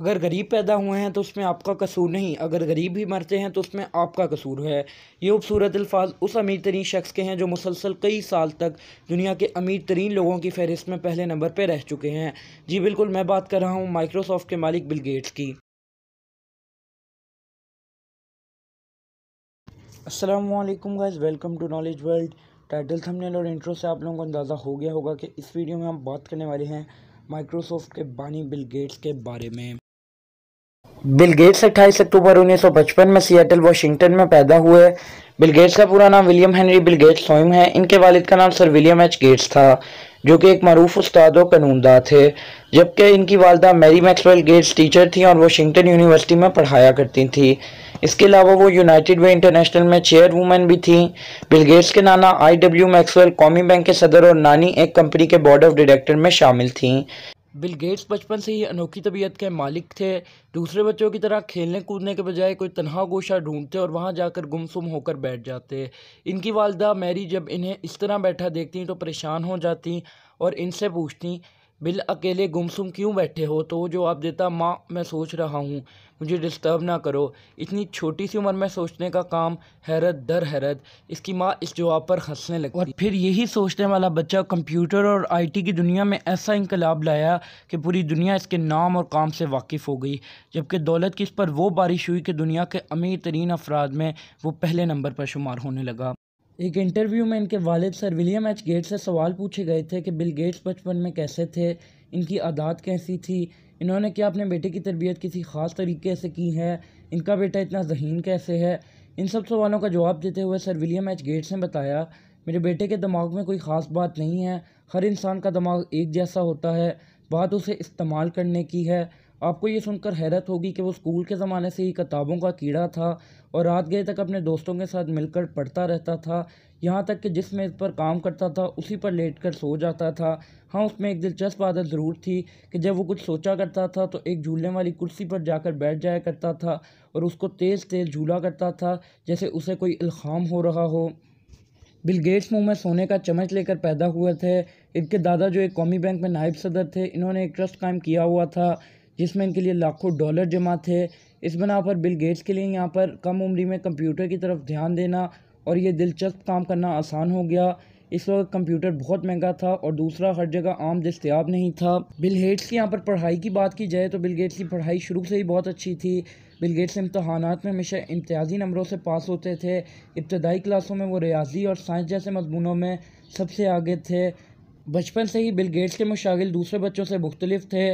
अगर गरीब पैदा हुए हैं तो उसमें आपका कसूर नहीं, अगर गरीब भी मरते हैं तो उसमें आपका कसूर है। ये खूबसूरत अल्फाज उस अमीर तरीन शख्स के हैं जो मुसलसल कई साल तक दुनिया के अमीर तरीन लोगों की फहरिस्त में पहले नंबर पर रह चुके हैं। जी बिल्कुल, मैं बात कर रहा हूँ माइक्रोसॉफ्ट के मालिक बिल गेट्स की। अस्सलाम वालेकुम guys, welcome to knowledge world. Title, thumbnail और इंट्रो से आप लोगों को अंदाज़ा हो गया होगा कि इस वीडियो में हम बात करने वाले हैं माइक्रोसॉफ्ट के बानी बिल गेट्स के बारे में। बिल गेट्स 28 अक्टूबर 1955 में सिएटल वाशिंगटन में पैदा हुए। बिल गेट्स का पूरा नाम विलियम हेनरी बिल गेट्स सोइम है। इनके वालिद का नाम सर विलियम एच गेट्स था, जो कि एक मरूफ उस्ताद और कानूनदा थे, जबकि इनकी वालदा मैरी मैक्सवेल गेट्स टीचर थी और वाशिंगटन यूनिवर्सिटी में पढ़ाया करती थी। इसके अलावा वो यूनाइटेड वे इंटरनेशनल में चेयरवुमन भी थी। बिल गेट्स के नाना आई.डब्ल्यू. मैक्सवेल कौमी बैंक के सदर और नानी एक कंपनी के बोर्ड ऑफ डायरेक्टर में शामिल थीं। बिल गेट्स बचपन से ही अनोखी तबीयत के मालिक थे। दूसरे बच्चों की तरह खेलने कूदने के बजाय कोई तन्हा गोशा ढूंढते और वहां जाकर गुमसुम होकर बैठ जाते। इनकी वालदा मैरी जब इन्हें इस तरह बैठा देखती तो परेशान हो जाती और इनसे पूछती, बिल अकेले गुमसुम क्यों बैठे हो? तो वो जवाब देता, माँ मैं सोच रहा हूँ, मुझे डिस्टर्ब ना करो। इतनी छोटी सी उम्र में सोचने का काम, हैरत दर हैरत। इसकी माँ इस जवाब पर हंसने लगती और फिर यही सोचने वाला बच्चा कंप्यूटर और आईटी की दुनिया में ऐसा इनकलाब लाया कि पूरी दुनिया इसके नाम और काम से वाकिफ़ हो गई। जबकि दौलत की इस पर वो बारिश हुई कि दुनिया के अमीर तरीन अफराद में वो पहले नंबर पर शुमार होने लगा। एक इंटरव्यू में इनके वालिद सर विलियम एच गेट्स से सवाल पूछे गए थे कि बिल गेट्स बचपन में कैसे थे, इनकी आदत कैसी थी, इन्होंने क्या अपने बेटे की तरबियत किसी ख़ास तरीके से की है, इनका बेटा इतना ज़हीन कैसे है। इन सब सवालों का जवाब देते हुए सर विलियम एच गेट्स ने बताया, मेरे बेटे के दिमाग में कोई ख़ास बात नहीं है, हर इंसान का दिमाग एक जैसा होता है, बात उसे इस्तेमाल करने की है। आपको ये सुनकर हैरत होगी कि वो स्कूल के ज़माने से ही किताबों का कीड़ा था और रात गए तक अपने दोस्तों के साथ मिलकर पढ़ता रहता था, यहाँ तक कि जिस मेज़ पर काम करता था उसी पर लेटकर सो जाता था। हाँ, उसमें एक दिलचस्प आदत ज़रूर थी कि जब वो कुछ सोचा करता था तो एक झूलने वाली कुर्सी पर जाकर बैठ जाया करता था और उसको तेज़ तेज़ झूला करता था जैसे उसे कोई इल्हाम हो रहा हो। बिल गेट्स मुंह में सोने का चम्मच लेकर पैदा हुए थे। इनके दादा जो एक कौमी बैंक में नायब सदर थे, इन्होंने एक ट्रस्ट कायम किया हुआ था जिसमें इनके लिए लाखों डॉलर जमा थे। इस बना पर बिल गेट्स के लिए यहाँ पर कम उम्री में कंप्यूटर की तरफ ध्यान देना और ये दिलचस्प काम करना आसान हो गया। इस वक्त कंप्यूटर बहुत महंगा था और दूसरा हर जगह आम दस्तयाब नहीं था। बिल गेट्स की यहाँ पर पढ़ाई की बात की जाए तो बिल गेट्स की पढ़ाई शुरू से ही बहुत अच्छी थी। बिल गेट्स इम्तहानात में हमेशा इम्तियाजी नंबरों से पास होते थे। इब्तदाई क्लासों में वो रियाजी और साइंस जैसे मज़मूनों में सबसे आगे थे। बचपन से ही बिल गेट्स के मुशागिल दूसरे बच्चों से मुख्तलिफ थे,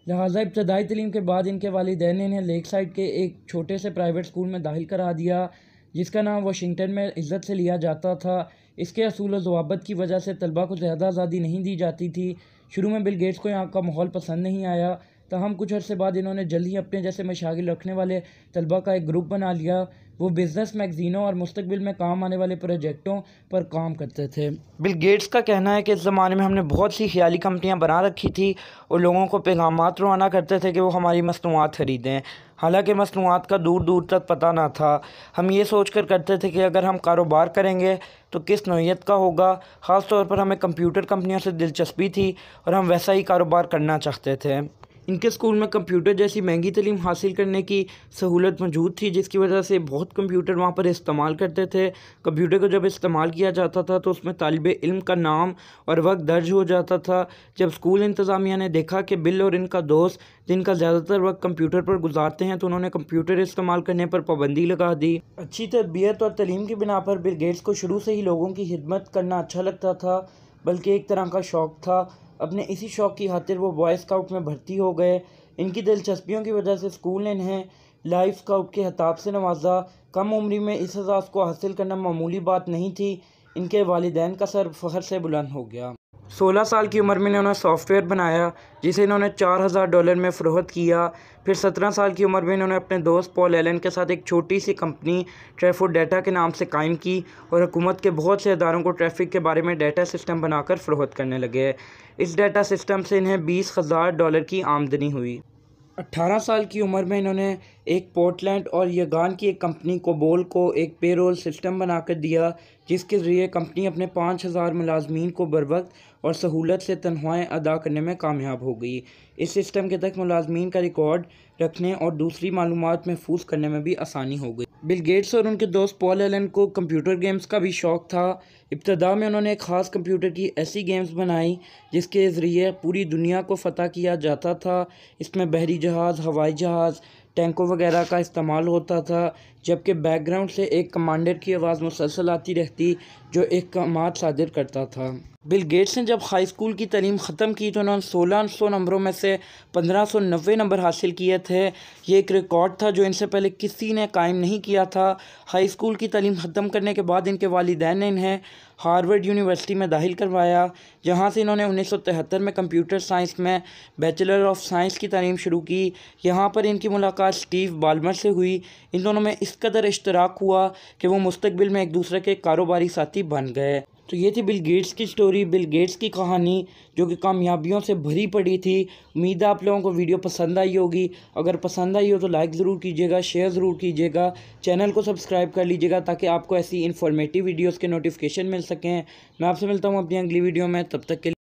लिहाजा इब्तदाई तलीम के बाद इनके वालिदैन ने इन्हें लेक साइड के एक छोटे से प्राइवेट स्कूल में दाखिल करा दिया जिसका नाम वाशिंगटन में इज़्ज़त से लिया जाता था। इसके असूल व ज़वाबित की वजह से तलबा को ज़्यादा आज़ादी नहीं दी जाती थी। शुरू में बिल गेट्स को यहाँ का माहौल पसंद नहीं आया, ताहम कुछ अरसे बाद इन्होंने जल्द ही अपने जैसे मशागिल रखने वाले तलबा का एक ग्रुप बना लिया। वो बिज़नेस मैगज़ीनों और मुस्तकबिल में काम आने वाले प्रोजेक्टों पर काम करते थे। बिल गेट्स का कहना है कि इस ज़माने में हमने बहुत सी ख़याली कंपनियां बना रखी थी और लोगों को पैगामात रवाना करते थे कि वो हमारी मसनूआत ख़रीदें, हालांकि मसनूआत का दूर दूर तक पता ना था। हम ये सोच कर करते थे कि अगर हम कारोबार करेंगे तो किस नौइयत का होगा। ख़ास तौर पर हमें कंप्यूटर कंपनियों से दिलचस्पी थी और हम वैसा ही कारोबार करना चाहते थे। इनके स्कूल में कंप्यूटर जैसी महंगी तालीम हासिल करने की सहूलत मौजूद थी, जिसकी वजह से बहुत कंप्यूटर वहाँ पर इस्तेमाल करते थे। कंप्यूटर को जब इस्तेमाल किया जाता था तो उसमें तालिब इल्म का नाम और वक्त दर्ज हो जाता था। जब स्कूल इंतज़ामिया ने देखा कि बिल और इनका दोस्त जिनका ज़्यादातर वक्त कंप्यूटर पर गुजारते हैं, तो उन्होंने कंप्यूटर इस्तेमाल करने पर पाबंदी लगा दी। अच्छी तरबियत और तालीम की बिना पर बिल गेट्स को शुरू से ही लोगों की खिदमत करना अच्छा लगता था, बल्कि एक तरह का शौक़ था। अपने इसी शौक़ की खातिर वो बॉय स्काउट में भर्ती हो गए। इनकी दिलचस्पियों की वजह से स्कूल ने इन्हें लाइफ स्काउट के खिताब से नवाजा। कम उम्री में इस एजाज़ को हासिल करना मामूली बात नहीं थी। इनके वालिदैन का सर फ़ख्र से बुलंद हो गया। 16 साल की उम्र में इन्होंने सॉफ्टवेयर बनाया जिसे इन्होंने $4000 में फ़रोख्त किया। फिर 17 साल की उम्र में इन्होंने अपने दोस्त पॉल एलन के साथ एक छोटी सी कंपनी ट्रैफो डाटा के नाम से कायम की और हुकूमत के बहुत से इदारों को ट्रैफिक के बारे में डाटा सिस्टम बनाकर फ़रोख्त करने लगे। इस डाटा सिस्टम से इन्हें $20,000 की आमदनी हुई। 18 साल की उम्र में इन्होंने एक पोर्टलैंड और यगान की एक कंपनी कोबोल को एक पेरोल सिस्टम बनाकर दिया, जिसके ज़रिए कंपनी अपने 5,000 मुलाजमीन को बरवक्त और सहूलत से तनख्वाहें अदा करने में कामयाब हो गई। इस सिस्टम के तहत मुलाजमीन का रिकॉर्ड रखने और दूसरी मालूमात महफूज करने में भी आसानी हो गई। बिल गेट्स और उनके दोस्त पॉल एलन को कंप्यूटर गेम्स का भी शौक़ था। इब्तदा में उन्होंने एक ख़ास कंप्यूटर की ऐसी गेम्स बनाई जिसके ज़रिए पूरी दुनिया को फ़तह किया जाता था। इसमें बहरी जहाज़, हवाई जहाज़, टैंकों वगैरह का इस्तेमाल होता था, जबकि बैकग्राउंड से एक कमांडर की आवाज़ मुसलसल आती रहती जो एक कमात सादिर करता था। बिल गेट्स ने जब हाई स्कूल की तालीम ख़त्म की तो उन्होंने 1600 नंबरों में से 1590 नंबर हासिल किए थे। ये एक रिकॉर्ड था जो इनसे पहले किसी ने कायम नहीं किया था। हाई स्कूल की तालीम ख़त्म करने के बाद इनके वालिदैन ने इन्हें हार्वर्ड यूनिवर्सिटी में दाखिल करवाया, जहाँ से इन्होंने 1973 में कंप्यूटर साइंस में बैचलर ऑफ साइंस की तालीम शुरू की। यहाँ पर इनकी मुलाकात स्टीव बाल्मर से हुई। इन दोनों में इस कदर इश्तराक हुआ कि वो मुस्तकबिल में एक दूसरे के कारोबारी साथी बन गए। तो ये थी बिल गेट्स की स्टोरी, बिल गेट्स की कहानी, जो कि कामयाबियों से भरी पड़ी थी। उम्मीद है आप लोगों को वीडियो पसंद आई होगी। अगर पसंद आई हो तो लाइक ज़रूर कीजिएगा, शेयर ज़रूर कीजिएगा, चैनल को सब्सक्राइब कर लीजिएगा ताकि आपको ऐसी इन्फॉर्मेटिव वीडियोज़ के नोटिफिकेशन मिल सकें। मैं आपसे मिलता हूँ अपनी अगली वीडियो में, तब तक के लिए